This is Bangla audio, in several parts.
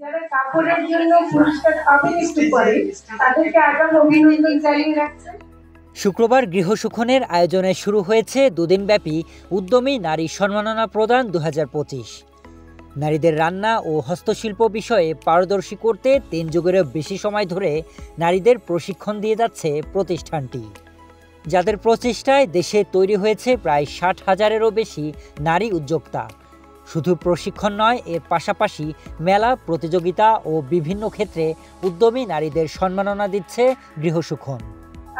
যারা কাপড়ের জন্য পুরস্কার পাবেন একটু পরে, তাদেরকে আগাম অভিনন্দন জানিয়ে রাখছে। শুক্রবার গৃহসুখনের আয়োজনে শুরু হয়েছে দুদিনব্যাপী উদ্যমী নারী সম্মাননা প্রদান 2025। নারীদের রান্না ও হস্তশিল্প বিষয়ে পারদর্শী করতে 3 যুগেরও বেশি সময় ধরে নারীদের প্রশিক্ষণ দিয়ে যাচ্ছে প্রতিষ্ঠানটি, যাদের প্রচেষ্টায় দেশে তৈরি হয়েছে প্রায় 60,000-এরও বেশি নারী উদ্যোক্তা। শুধু প্রশিক্ষণ নয়, এর পাশাপাশি মেলা, প্রতিযোগিতা ও বিভিন্ন ক্ষেত্রে উদ্যমী নারীদের সম্মাননা দিচ্ছে গৃহসুখন।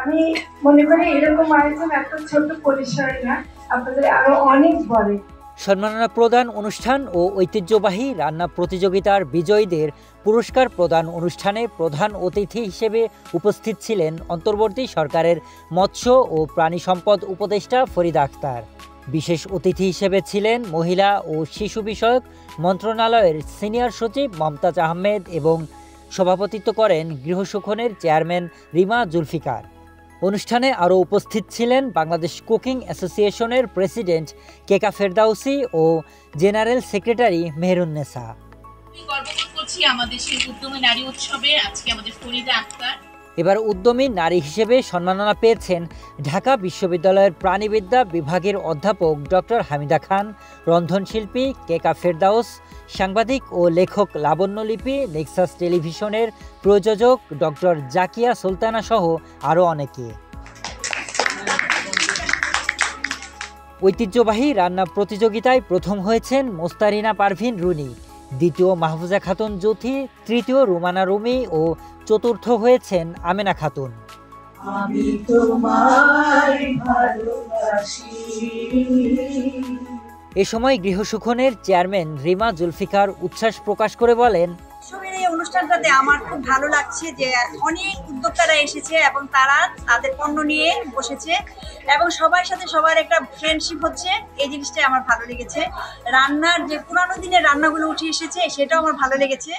আমি মনে করি এরকম আয়োজন এত ছোট পরিসরে না, আপনাদের আরো অনেক বড়। সম্মাননা প্রদান অনুষ্ঠান ও ঐতিহ্যবাহী রান্না প্রতিযোগিতার বিজয়ীদের পুরস্কার প্রদান অনুষ্ঠানে প্রধান অতিথি হিসেবে উপস্থিত ছিলেন অন্তর্বর্তী সরকারের মৎস্য ও প্রাণী সম্পদ উপদেষ্টা ফরিদা আক্তার। বিশেষ অতিথি হিসেবে ছিলেন মহিলা ও শিশু বিষয়ক মন্ত্রণালয়ের সিনিয়র সচিব মমতাজ আহমেদ এবং সভাপতিত্ব করেন গৃহসুখনের চেয়ারম্যান রিমা জুলফিকার। অনুষ্ঠানে আরও উপস্থিত ছিলেন বাংলাদেশ কুকিং অ্যাসোসিয়েশনের প্রেসিডেন্ট কেকা ফেরদাউসি ও জেনারেল সেক্রেটারি মেহেরুন্নেসা। গর্ব করছি আমাদের সেই উদ্যমী নারী উৎসবে আজকে আমাদের ফরিদা আক্তার। এবার উদ্যমী নারী হিসেবে সম্মাননা পেয়েছেন ঢাকা বিশ্ববিদ্যালয়ের প্রাণীবিদ্যা বিভাগের অধ্যাপক ডক্টর হামিদা খান, রন্ধনশিল্পী কেকা ফেরদাউস, সাংবাদিক ও লেখক লাবণ্যলিপি, নেক্সাস টেলিভিশনের প্রযোজক ডক্টর জাকিয়া সুলতানা সহ আরও অনেকে। ঐতিহ্যবাহী রান্না প্রতিযোগিতায় প্রথম হয়েছেন মোস্তারিনা পারভিন রুনি, দ্বিতীয় মাহফুজা খাতুন জ্যোতি, তৃতীয় রুমানা রুমি ও চতুর্থ হয়েছেন আমেনা খাতুন। আমি তোমায় ভালোবাসি। এ সময় গৃহসুখনের চেয়ারম্যান রিমা জুলফিকার উচ্ছ্বাস প্রকাশ করে বলেন, এই অনুষ্ঠানটাতে আমার খুব ভালো লাগছে যে অনেক উদ্যোক্তারা এসেছে এবং তারা তাদের পণ্য নিয়ে বসেছে এবং সবার সাথে সবার একটা ফ্রেন্ডশিপ হচ্ছে। এই জিনিসটাই আমার ভালো লেগেছে। রান্নার যে পুরানো দিনের রান্নাগুলো উঠে এসেছে সেটাও আমার ভালো লেগেছে।